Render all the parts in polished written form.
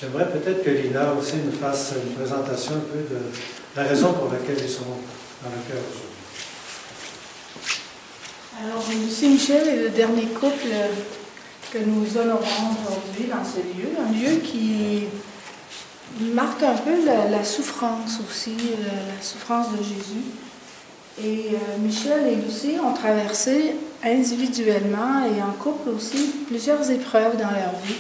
J'aimerais peut-être que Lina aussi nous fasse une présentation un peu de la raison pour laquelle ils sont dans le cœur aujourd'hui. Alors, Lucie Michel est le dernier couple que nous honorons aujourd'hui dans ce lieu, un lieu qui marque un peu la souffrance aussi, la souffrance de Jésus. Et Michel et Lucie ont traversé individuellement et en couple aussi plusieurs épreuves dans leur vie.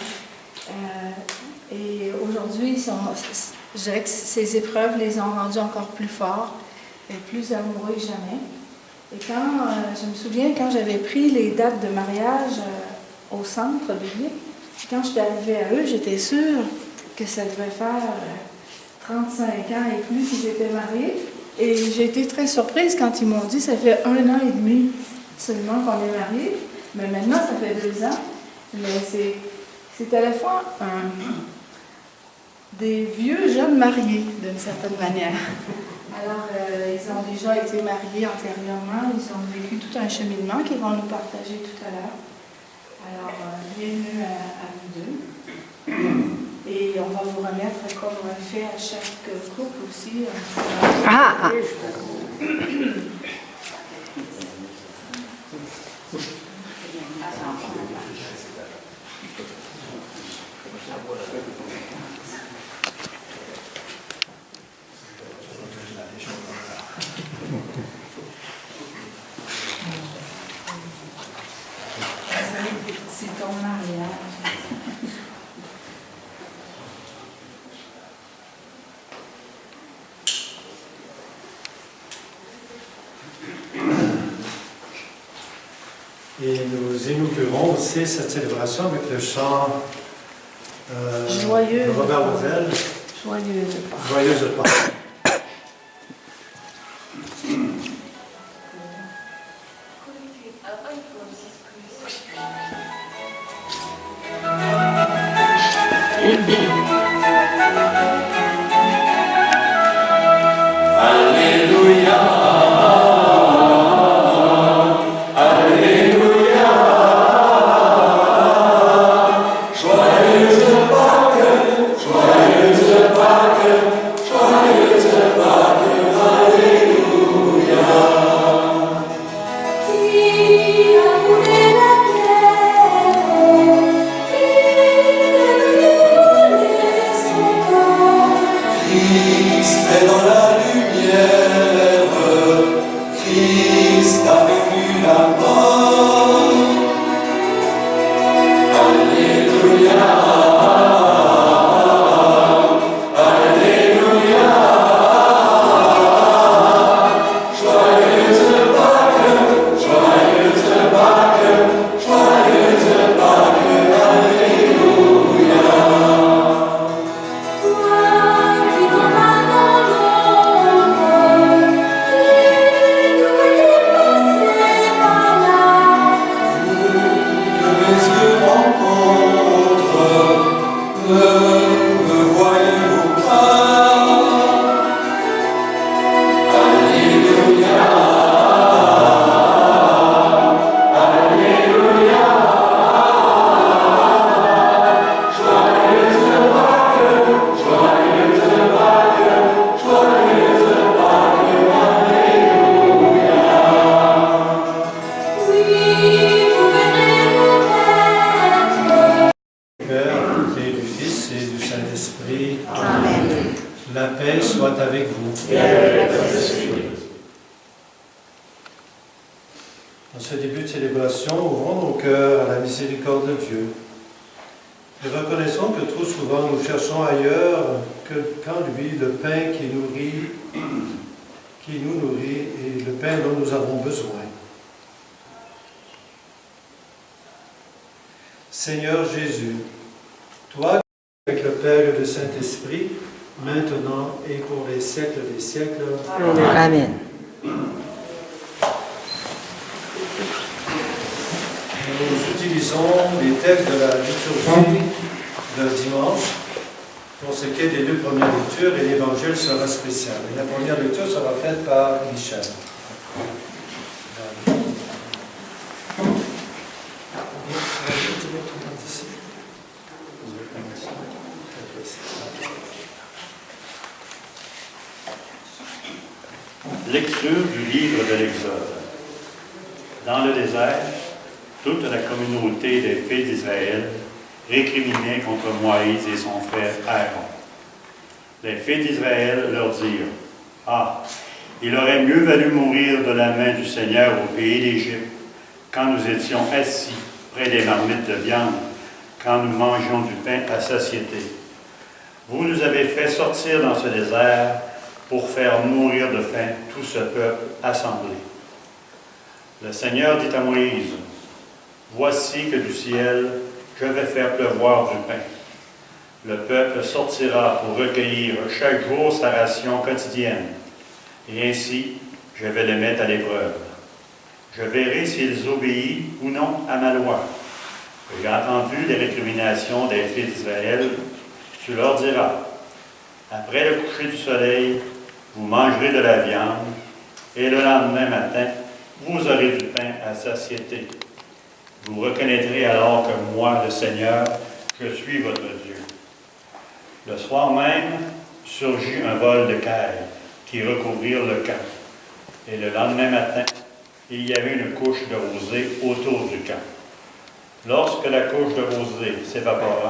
Et aujourd'hui, je dirais que ces épreuves les ont rendus encore plus forts et plus amoureux que jamais. Et je me souviens, quand j'avais pris les dates de mariage au centre biblique, quand j'étais arrivée à eux, j'étais sûre que ça devait faire 35 ans et plus qu'ils étaient mariés. Et j'ai été très surprise quand ils m'ont dit ça fait 1 an et demi seulement qu'on est mariés, mais maintenant ça fait 2 ans. Mais c'est à la fois des vieux jeunes mariés d'une certaine manière. Alors, ils ont déjà été mariés antérieurement, ils ont vécu tout un cheminement qu'ils vont nous partager tout à l'heure. Alors, bienvenue à vous deux. Et on va vous remettre, comme on le fait à chaque couple aussi. C'est ton mariage. Et nous inaugurons aussi cette célébration avec le chant Joyeux de Robert Louvel. Joyeuse Pâques. Joyeuse Pâques. La paix soit avec vous. En ce début de célébration, ouvrons nos cœurs à la miséricorde de Dieu. Et reconnaissons que trop souvent nous cherchons ailleurs qu'en lui le pain qui nous nourrit et le pain dont nous avons besoin. Seigneur Jésus, toi avec le Père et le Saint-Esprit, maintenant et pour les siècles des siècles. Amen. Amen. Nous utilisons les textes de la liturgie de dimanche pour ce qui est des 2 premières lectures et l'évangile sera spécial. Et la première lecture sera faite par Michel. Lecture du livre de l'Exode. Dans le désert, toute la communauté des fils d'Israël récriminait contre Moïse et son frère Aaron. Les fils d'Israël leur dirent: « Ah, il aurait mieux valu mourir de la main du Seigneur au pays d'Égypte, quand nous étions assis près des marmites de viande, quand nous mangions du pain à satiété. Vous nous avez fait sortir dans ce désert pour faire mourir de faim tout ce peuple assemblé. » Le Seigneur dit à Moïse: « Voici que du ciel, je vais faire pleuvoir du pain. Le peuple sortira pour recueillir chaque jour sa ration quotidienne, et ainsi je vais les mettre à l'épreuve. Je verrai s'ils obéissent ou non à ma loi. J'ai entendu les récriminations des fils d'Israël. Tu leur diras: après le coucher du soleil, vous mangerez de la viande, et le lendemain matin, vous aurez du pain à satiété. Vous reconnaîtrez alors que moi, le Seigneur, je suis votre Dieu. » Le soir même, surgit un vol de cailles qui recouvrirent le camp. Et le lendemain matin, il y avait une couche de rosée autour du camp. Lorsque la couche de rosée s'évapora,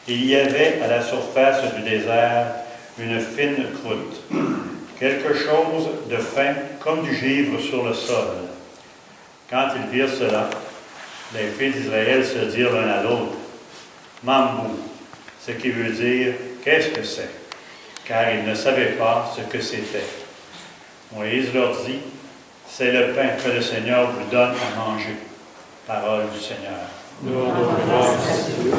il y avait à la surface du désert une fine croûte, quelque chose de fin comme du givre sur le sol. Quand ils virent cela, les fils d'Israël se dirent l'un à l'autre: « Mambou », ce qui veut dire « qu'est-ce que c'est ?» car ils ne savaient pas ce que c'était. Moïse leur dit: « C'est le pain que le Seigneur vous donne à manger. » Parole du Seigneur. Nous rendons grâce à Dieu.